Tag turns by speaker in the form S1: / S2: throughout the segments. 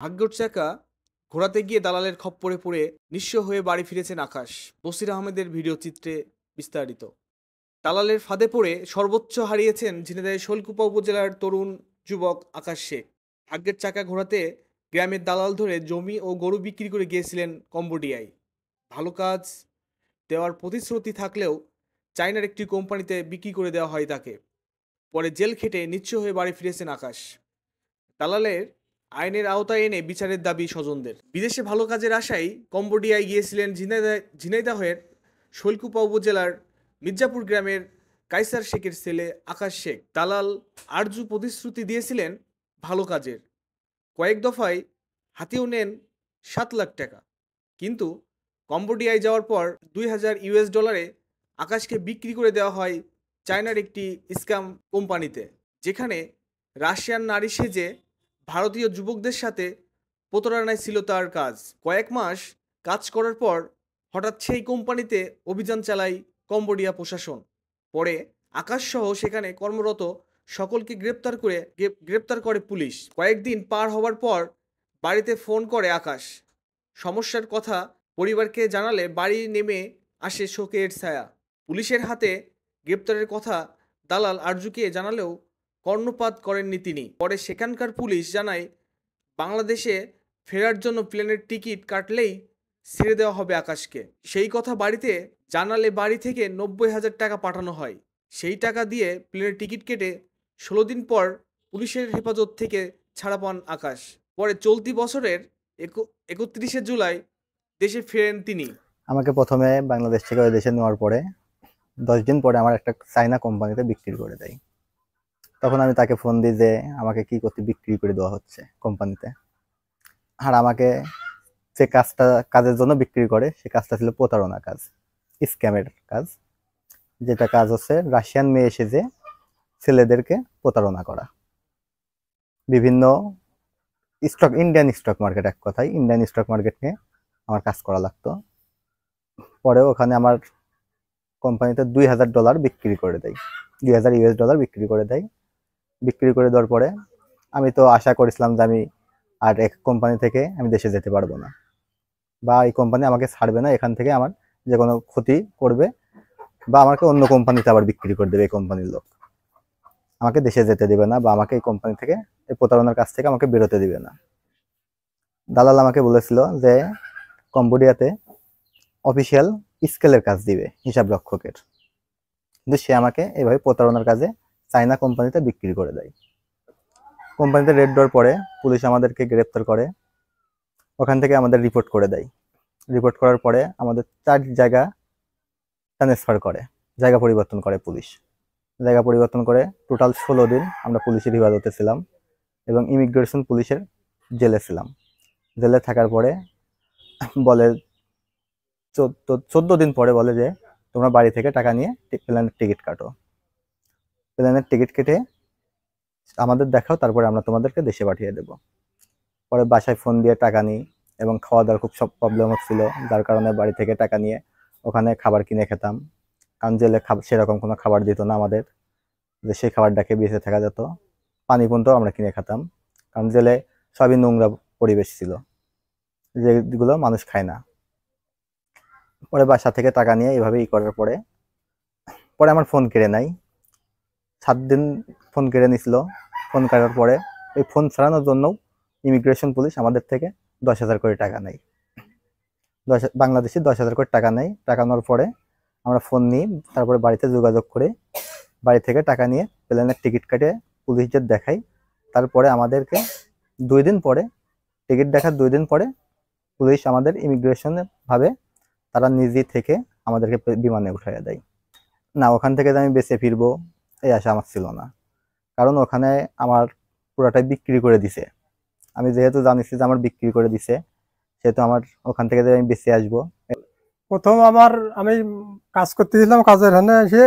S1: ভাগ্যর চাকা ঘোরাতে গিয়ে দালালের খপ্পরে পড়ে নিঃস্ব হয়ে বাড়ি ফিরেছেন আকাশ। বসির আহমেদের ভিডিও চিত্রে বিস্তারিত। দালালের ফাঁদে পড়ে সর্বোচ্চ হারিয়েছেন ঝিনাইদহের শৈলকুপা উপজেলার তরুণ যুবক আকাশ শেখ। ভাগ্যের চাকা ঘোরাতে গ্রামের দালাল ধরে জমি ও গরু বিক্রি করে গিয়েছিলেন কম্বোডিয়ায়। ভালো কাজ দেওয়ার প্রতিশ্রুতি থাকলেও চায়নার একটি কোম্পানিতে বিক্রি করে দেওয়া হয় তাকে। পরে জেল খেটে নিঃস্ব হয়ে বাড়ি ফিরেছেন আকাশ। দালালের আইনের আওতায় এনে বিচারের দাবি স্বজনদের। বিদেশে ভালো কাজের আশায় কম্বোডিয়ায় গিয়েছিলেন ঝিনাইদহের শৈলকুপা উপজেলার মির্জাপুর গ্রামের কাইসার শেখের ছেলে আকাশ শেখ। দালাল আরজু প্রতিশ্রুতি দিয়েছিলেন ভালো কাজের, কয়েক দফায় হাতিয়েও নেন $7 লাখ। কিন্তু কম্বোডিয়ায় যাওয়ার পর $2000 আকাশকে বিক্রি করে দেওয়া হয় চায়নার একটি স্ক্যাম কোম্পানিতে, যেখানে রাশিয়ান নারী সেজে ভারতীয় যুবকদের সাথে প্রতারণায় ছিল তার কাজ। কয়েক মাস কাজ করার পর হঠাৎ সেই কোম্পানিতে অভিযান চালায় কম্বোডিয়া প্রশাসন। পরে আকাশসহ সেখানে কর্মরত সকলকে গ্রেপ্তার করে পুলিশ। কয়েকদিন পার হওয়ার পর বাড়িতে ফোন করে আকাশ। সমস্যার কথা পরিবারকে জানালে বাড়ি নেমে আসে শোকের ছায়া। পুলিশের হাতে গ্রেপ্তারের কথা দালাল আরজুকে জানালেও কর্ণপাত করেননি তিনি। পরে সেখানকার পুলিশ জানায় বাংলাদেশে ফেরার জন্য প্লেনের টিকিট কাটলেই ছেড়ে দেওয়া হবে আকাশকে। সেই কথা বাড়িতে জানালে বাড়ি থেকে $90,000 পাঠানো হয়। সেই টাকা দিয়ে প্লেনের টিকিট কেটে 16 দিন পর পুলিশের হেফাজত থেকে ছাড়া পান আকাশ। পরে চলতি বছরের 31শে জুলাই দেশে ফেরেন তিনি।
S2: আমাকে প্রথমে বাংলাদেশ থেকে ওই দেশে নেওয়ার পরে 10 দিন পরে আমার একটা চাইনা কোম্পানিতে বিক্রি করে দেয়। তখন আমি তাকে ফোন দিই যে আমাকে কি করতে বিক্রি করে দেওয়া হচ্ছে কোম্পানিতে। আর আমাকে যে কাজের জন্য বিক্রি করে সে কাজটা ছিল প্রতারণা কাজ, স্ক্যামের কাজ। যেটা কাজ হচ্ছে রাশিয়ান মেয়ে এসে যে ছেলেদেরকে প্রতারণা করা। বিভিন্ন ইন্ডিয়ান স্টক মার্কেট, এক কথায় ইন্ডিয়ান স্টক মার্কেট নিয়ে আমার কাজ করা লাগতো। পরে ওখানে আমার কোম্পানিতে $2000 বিক্রি করে দেয়, $2000 বিক্রি করে দেয়। বিক্রি করে দেওয়ার পরে আমি তো আশা করেছিলাম যে আমি আর এক কোম্পানি থেকে আমি দেশে যেতে পারবো না, বা এই কোম্পানি আমাকে ছাড়বে না, এখান থেকে আমার যে কোনো ক্ষতি করবে বা আমাকে অন্য কোম্পানিতে আবার বিক্রি করে দেবে। এই কোম্পানির লোক আমাকে দেশে যেতে দেবে না, বা আমাকে এই কোম্পানি থেকে, এই প্রতারণার কাছ থেকে আমাকে বেরোতে দিবে না। দালাল আমাকে বলেছিল যে কম্বোডিয়াতে অফিসিয়াল স্কেলের কাজ দিবে, হিসাব রক্ষকের। কিন্তু সে আমাকে এভাবে প্রতারণার কাজে চাইনা কোম্পানিতে বিক্রি করে দেয়। কোম্পানিতে রেড দেওয়ার পরে পুলিশ আমাদেরকে গ্রেপ্তার করে, ওখান থেকে আমাদের রিপোর্ট করে দেয়। রিপোর্ট করার পরে আমাদের 4 জায়গা ট্রান্সফার করে, জায়গা পরিবর্তন করে পুলিশ। জায়গা পরিবর্তন করে টোটাল 16 দিন আমরা পুলিশের হেফাজতে ছিলাম এবং ইমিগ্রেশন পুলিশের জেলে ছিলাম। জেলে থাকার পরে বলে 14 দিন পরে বলে যে তোমরা বাড়ি থেকে টাকা নিয়ে প্লেনের টিকিট কাটো। প্লেনের টিকিট কেটে আমাদের দেখাও, তারপরে আমরা তোমাদেরকে দেশে পাঠিয়ে দেব। পরে বাসায় ফোন দিয়ে টাকা নিই এবং খাওয়া দাওয়ার খুব সব প্রবলেম হচ্ছিল, যার কারণে বাড়ি থেকে টাকা নিয়ে ওখানে খাবার কিনে খেতাম। কারণ জেলে সেরকম কোনো খাবার দিত না আমাদের, যে সেই খাবারটা খেয়ে বেঁচে থাকা যেত। পানি পর্যন্ত আমরা কিনে খেতাম, কারণ জেলে সবই নোংরা পরিবেশ ছিল, যেগুলো মানুষ খায় না। পরে বাসা থেকে টাকা নিয়ে এইভাবে করার পরে পরে আমার ফোন কেড়ে নেয়। 7 দিন ফোন কেড়ে নিছিল। ফোন কাটার পরে ওই ফোন ছাড়ানোর জন্য ইমিগ্রেশন পুলিশ আমাদের থেকে 10,000 করে টাকা নেয়, বাংলাদেশি 10,000 করে টাকা নেয়। টাকা নেওয়ার পরে আমরা ফোন নিই, তারপরে বাড়িতে যোগাযোগ করে বাড়ি থেকে টাকা নিয়ে প্লেনের টিকিট কাটে পুলিশদের দেখাই। তারপরে আমাদেরকে 2 দিন পরে, টিকিট দেখার 2 দিন পরে পুলিশ আমাদের ইমিগ্রেশনের ভাবে তারা নিজে থেকে আমাদেরকে বিমানে উঠাইয়া দেয়। না, ওখান থেকে যে আমি বেঁচে ফিরবো এই আশা আমার ছিল না, কারণ ওখানে আমার পুরাটাই বিক্রি করে দিছে। আমি যেহেতু জানিছি যে আমার বিক্রি করে দিছে, সেহেতু আমার ওখান থেকে যে আমি বেঁচে আসবো।
S3: প্রথম আমি কাজ করতেছিলাম, কাজের এখানে এসে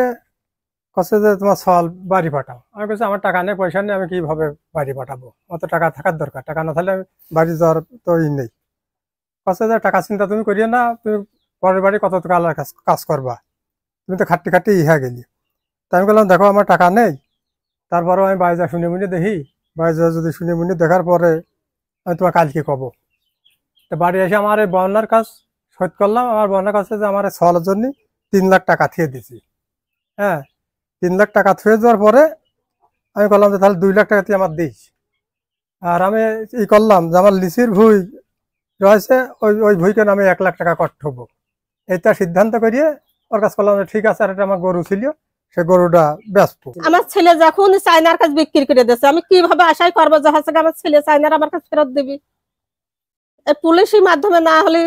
S3: কাছে যে তোমার সল বাড়ি পাঠাও। আমি বলছি আমার টাকা নেই, পয়সা নেই, আমি কিভাবে বাড়ি পাঠাবো? অত টাকা থাকার দরকার, টাকা না থাকলে বাড়ি যাওয়ার তো নেই। কাছে যে টাকা চিন্তা তুমি করিও না, তুমি পরের বাড়ি কত টাকা কাজ করবা, তুমি তো খাটতে খাটতে ইহা গেলি। তাই আমি বললাম দেখো আমার টাকা নেই। তারপরেও আমি বাইরে যা শুনে মুনে দেখি, বাইরে যা যদি শুনে মুনে দেখার পরে আমি তোমার কালকে কব। তো বাড়ি এসে আমার এই বন্যার কাজ শোধ করলাম। আমার বন্যার কাছে যে আমার সলের জন্য 3 লাখ টাকা থুয়ে দিছি। হ্যাঁ, 3 লাখ টাকা থুয়ে দেওয়ার পরে আমি বললাম যে তাহলে 2 লাখ টাকা তুই আমার দিস। আর আমি ই করলাম যে আমার লিচির ভুই রয়েছে, ওই ভুইকে আমি 1 লাখ টাকা কট হবো। এটা সিদ্ধান্ত করিয়ে ওর কাছে বললাম যে ঠিক আছে, আর এটা আমার গরু ছিল, সে গরুটা বেচবো।
S4: আমার ছেলে যখন চাইনার কাছে বিক্রি করে দিয়েছে, আমি কিভাবে আশাই করবো যে হচ্ছে আমার ছেলে চাইনার আমার কাছে ফেরত দিবি? এই পুলিশের মাধ্যমে না হলে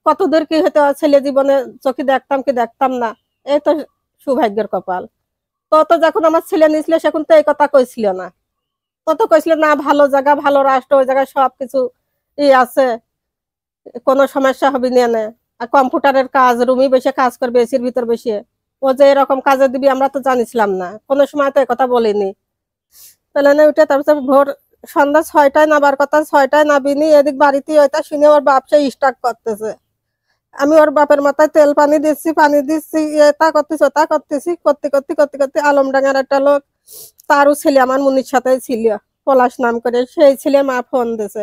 S4: কত দূর কি হতো, ছেলে জীবনে চোখে দেখতাম কি দেখতাম না। এই তো সৌভাগ্যের কপাল। কত যখন আমার ছেলে নিয়েছিল সেখন তো এই কথা কইছিল না। কত কইছিল না ভালো জায়গা, ভালো রাষ্ট্র, ওই জায়গায় সবকিছু ই আছে, কোনো সমস্যা হবে না। আর কম্পিউটারের কাজ, রুমে বসে কাজ করবে, এসির ভিতর বসে। ও যে এরকম কাজে দিবি আমরা তো জানিছিলাম না, কোনো সময় তো কথা বলিনি। প্লেনে উঠে তারপর ভোর সন্ধ্যা 6টায় নাবার কথা, 6টায় নাবিনি। এদিক বাড়িতে ওইটা শুনে ওর বাপ সে স্টার্ট করতেছে। আমি ওর বাপের মাথায় তেল পানি দিচ্ছি, এটা করতেছি ওটা করতেছি, করতে করতে করতে করতে আলমডাঙ্গার একটা লোক, তারও ছেলে আমার মুনির সাথে ছিল, পলাশ নাম করে, সেই ছেলে মা ফোন দিছে।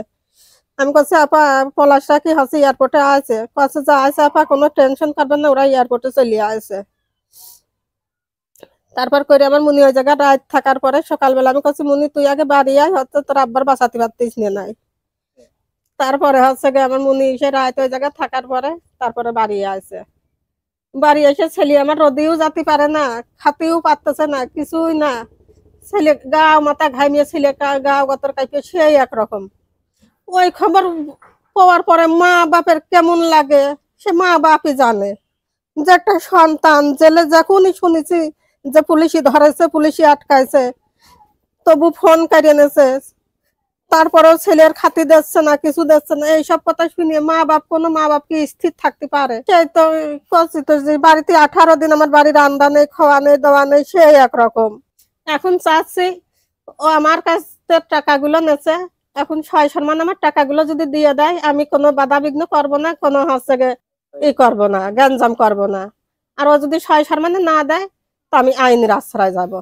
S4: আমি কাছে আপা পলাশরা কি হচ্ছে এয়ারপোর্টে আছে? কাছে যা আছে আপা, কোনো টেনশন করবেন না, ওরা এয়ারপোর্টে চলে আসে। তারপর করে আমার মুনি ওই জায়গায় রাত থাকার পরে সকালবেলা আমি কাছে মুনি তুই আগে বাড়ি আয়, হচ্ছে তোর আব্বার বাঁচাতে পারতিস না নাই। তারপরে হচ্ছে গিয়ে আমার মুনি এসে রাত ওই জায়গায় থাকার পরে তারপরে বাড়ি আসে। বাড়ি এসে ছেলে আমার রোদেও যেতে পারে না, খাতেও পারতেছে না, কিছুই না। ছেলে গাও মাথা ঘামিয়ে, ছেলে গাও গতর কাইপে সেই একরকম। ওই খবর পাওয়ার পরে মা বাপের কেমন লাগে সে মা বাপই জানে। যে একটা সন্তান জেলে যখনই শুনেছি যে পুলিশই ধরেছে, পুলিশই আটকাইছে, তবু ফোন কাটিয়ে এনেছে, তারপরেও ছেলের খাতি দিচ্ছে না, কিছু দিচ্ছে না। এইসব কথা শুনে মা বাপ, কোনো মা বাপ কি স্থির থাকতে পারে? সেই তো কচিত যে বাড়িতে 18 দিন আমার বাড়ি রান্না নেই, খাওয়া নেই, দেওয়া নেই, সেই একরকম। এখন চাচ্ছি ও আমার কাছ থেকে টাকাগুলো নেছে, এখন 6 সম্মান আমার টাকাগুলো যদি দিয়ে দেয়, আমি কোনো বাধা বিঘ্ন করবো না, কোনো হচ্ছে ই করবো না, গ্যাঞ্জাম করবো না। আর ও যদি 6 সম্মানে না দেয় তো আমি আইনের আশ্রয় যাব।